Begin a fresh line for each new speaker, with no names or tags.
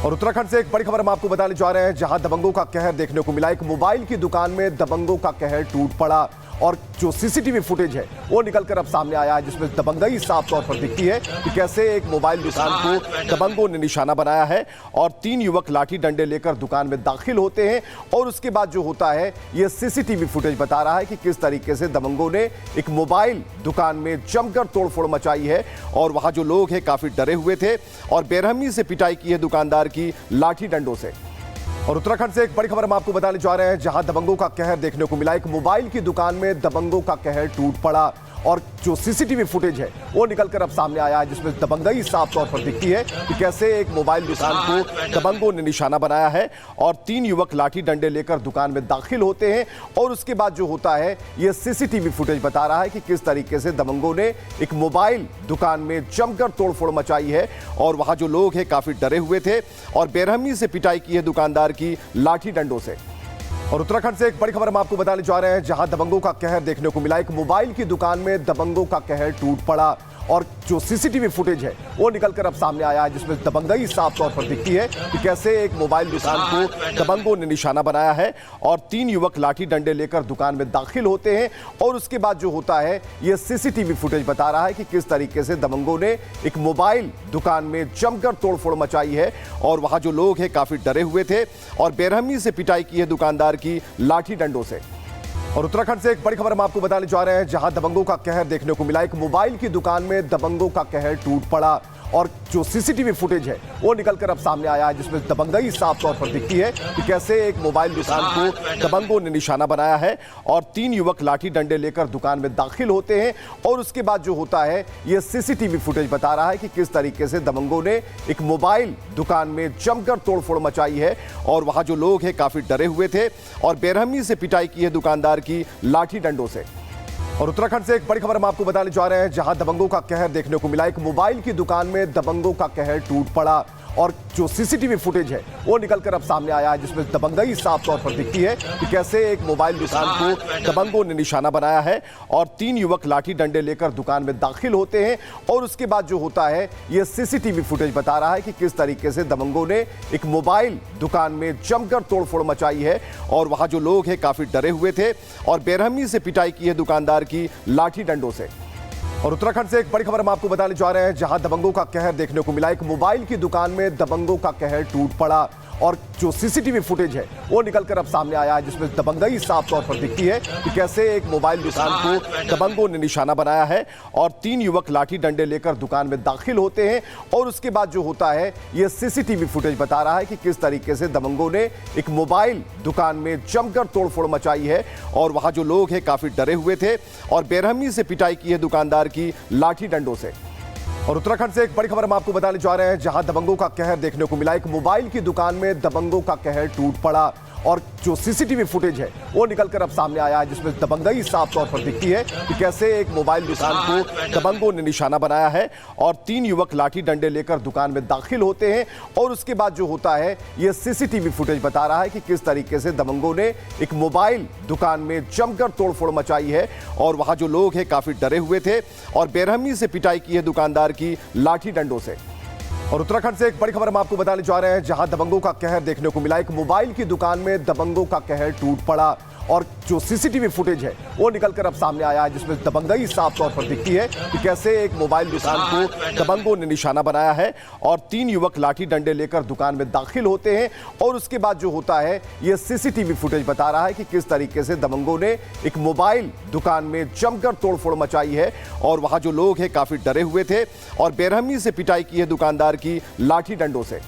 और उत्तराखंड से एक बड़ी खबर हम आपको बताने जा रहे हैं, जहां दबंगों का कहर देखने को मिला। एक मोबाइल की दुकान में दबंगों का कहर टूट पड़ा और जो सीसीटीवी फुटेज है वो निकलकर अब सामने आया है, जिसमें दबंगई साफ तौर पर दिखती है कि कैसे एक मोबाइल दुकान को दबंगों ने निशाना बनाया है और 3 युवक लाठी डंडे लेकर दुकान में दाखिल होते हैं। और उसके बाद जो होता है ये सीसीटीवी फुटेज बता रहा है कि किस तरीके से दबंगों ने एक मोबाइल दुकान में जमकर तोड़फोड़ मचाई है और वहां जो लोग हैं काफी डरे हुए थे और बेरहमी से पिटाई की है दुकानदार की लाठी डंडों से। और उत्तराखंड से एक बड़ी खबर हम आपको बताने जा रहे हैं, जहां दबंगों का कहर देखने को मिला। एक मोबाइल की दुकान में दबंगों का कहर टूट पड़ा और जो सीसीटीवी फुटेज है वो निकलकर अब सामने आया है, जिसमें दबंगई साफ तौर पर दिखती है कि कैसे एक मोबाइल दुकान को दबंगों ने निशाना बनाया है और 3 युवक लाठी डंडे लेकर दुकान में दाखिल होते हैं। और उसके बाद जो होता है ये सीसीटीवी फुटेज बता रहा है कि किस तरीके से दबंगों ने एक मोबाइल दुकान में जमकर तोड़फोड़ मचाई है और वहां जो लोग हैं काफी डरे हुए थे और बेरहमी से पिटाई की है दुकानदार की लाठी डंडों से। और उत्तराखंड से एक बड़ी खबर हम आपको बताने जा रहे हैं, जहां दबंगों का कहर देखने को मिला। एक मोबाइल की दुकान में दबंगों का कहर टूट पड़ा और जो सीसीटीवी फुटेज है वो निकलकर अब सामने आया है, जिसमें दबंगई साफ तौर पर दिखती है कि कैसे एक मोबाइल दुकान को दबंगों ने निशाना बनाया है और 3 युवक लाठी डंडे लेकर दुकान में दाखिल होते हैं। और उसके बाद जो होता है ये सीसीटीवी फुटेज बता रहा है कि किस तरीके से दबंगों ने एक मोबाइल दुकान में जमकर तोड़फोड़ मचाई है और वहां जो लोग हैं काफी डरे हुए थे और बेरहमी से पिटाई की है दुकानदार की लाठी डंडों से। और उत्तराखंड से एक बड़ी खबर हम आपको बताने जा रहे हैं, जहां दबंगों का कहर देखने को मिला। एक मोबाइल की दुकान में दबंगों का कहर टूट पड़ा और जो सीसीटीवी फुटेज है वो निकलकर अब सामने आया है, जिसमें दबंगई साफ तौर पर दिखती है कि कैसे एक मोबाइल दुकान को दबंगों ने निशाना बनाया है और 3 युवक लाठी डंडे लेकर दुकान में दाखिल होते हैं। और उसके बाद जो होता है ये सीसीटीवी फुटेज बता रहा है कि किस तरीके से दबंगों ने एक मोबाइल दुकान में जमकर तोड़फोड़ मचाई है और वहां जो लोग हैं काफी डरे हुए थे और बेरहमी से पिटाई की है दुकानदार की लाठी डंडों से। और उत्तराखंड से एक बड़ी खबर हम आपको बताने जा रहे हैं, जहां दबंगों का कहर देखने को मिला। एक मोबाइल की दुकान में दबंगों का कहर टूट पड़ा और जो सीसीटीवी फुटेज है वो निकलकर अब सामने आया है, जिसमें दबंगई साफ तौर पर दिखती है कि कैसे एक मोबाइल दुकान को दबंगों ने निशाना बनाया है और 3 युवक लाठी डंडे लेकर दुकान में दाखिल होते हैं। और उसके बाद जो होता है ये सीसीटीवी फुटेज बता रहा है कि किस तरीके से दबंगों ने एक मोबाइल दुकान में जमकर तोड़फोड़ मचाई है और वहां जो लोग हैं काफी डरे हुए थे और बेरहमी से पिटाई की है दुकानदार की लाठी डंडों से। और उत्तराखंड से एक बड़ी खबर हम आपको बताने जा रहे हैं, जहां दबंगों का कहर देखने को मिला। एक मोबाइल की दुकान में दबंगों का कहर टूट पड़ा और जो सीसीटीवी फुटेज है वो निकलकर अब सामने आया है, जिसमें दबंगई साफ तौर पर दिखती है कि कैसे एक मोबाइल दुकान को दबंगों ने निशाना बनाया है और 3 युवक लाठी डंडे लेकर दुकान में दाखिल होते हैं। और उसके बाद जो होता है ये सीसीटीवी फुटेज बता रहा है कि किस तरीके से दबंगों ने एक मोबाइल दुकान में जमकर तोड़फोड़ मचाई है और वहां जो लोग हैं काफी डरे हुए थे और बेरहमी से पिटाई की है दुकानदार की लाठी डंडों से। और उत्तराखंड से एक बड़ी खबर हम आपको बताने जा रहे हैं, जहां दबंगों का कहर देखने को मिला। एक मोबाइल की दुकान में दबंगों का कहर टूट पड़ा और जो सीसीटीवी फुटेज है वो निकलकर अब सामने आया है, जिसमें दबंगई साफ तौर पर दिखती है कि कैसे एक मोबाइल दुकान को दबंगों ने निशाना बनाया है और 3 युवक लाठी डंडे लेकर दुकान में दाखिल होते हैं। और उसके बाद जो होता है ये सीसीटीवी फुटेज बता रहा है कि किस तरीके से दबंगों ने एक मोबाइल दुकान में जमकर तोड़फोड़ मचाई है और वहां जो लोग हैं काफी डरे हुए थे और बेरहमी से पिटाई की है दुकानदार की लाठी डंडों से। और उत्तराखंड से एक बड़ी खबर हम आपको बताने जा रहे हैं, जहां दबंगों का कहर देखने को मिला। एक मोबाइल की दुकान में दबंगों का कहर टूट पड़ा और जो सीसीटीवी फुटेज है वो निकलकर अब सामने आया है, जिसमें दबंगई साफ तौर पर दिखती है कि कैसे एक मोबाइल दुकान को दबंगों ने निशाना बनाया है और 3 युवक लाठी डंडे लेकर दुकान में दाखिल होते हैं। और उसके बाद जो होता है ये सीसीटीवी फुटेज बता रहा है कि किस तरीके से दबंगों ने एक मोबाइल दुकान में जमकर तोड़फोड़ मचाई है और वहां जो लोग हैं काफी डरे हुए थे और बेरहमी से पिटाई की है दुकानदार की लाठी डंडों से।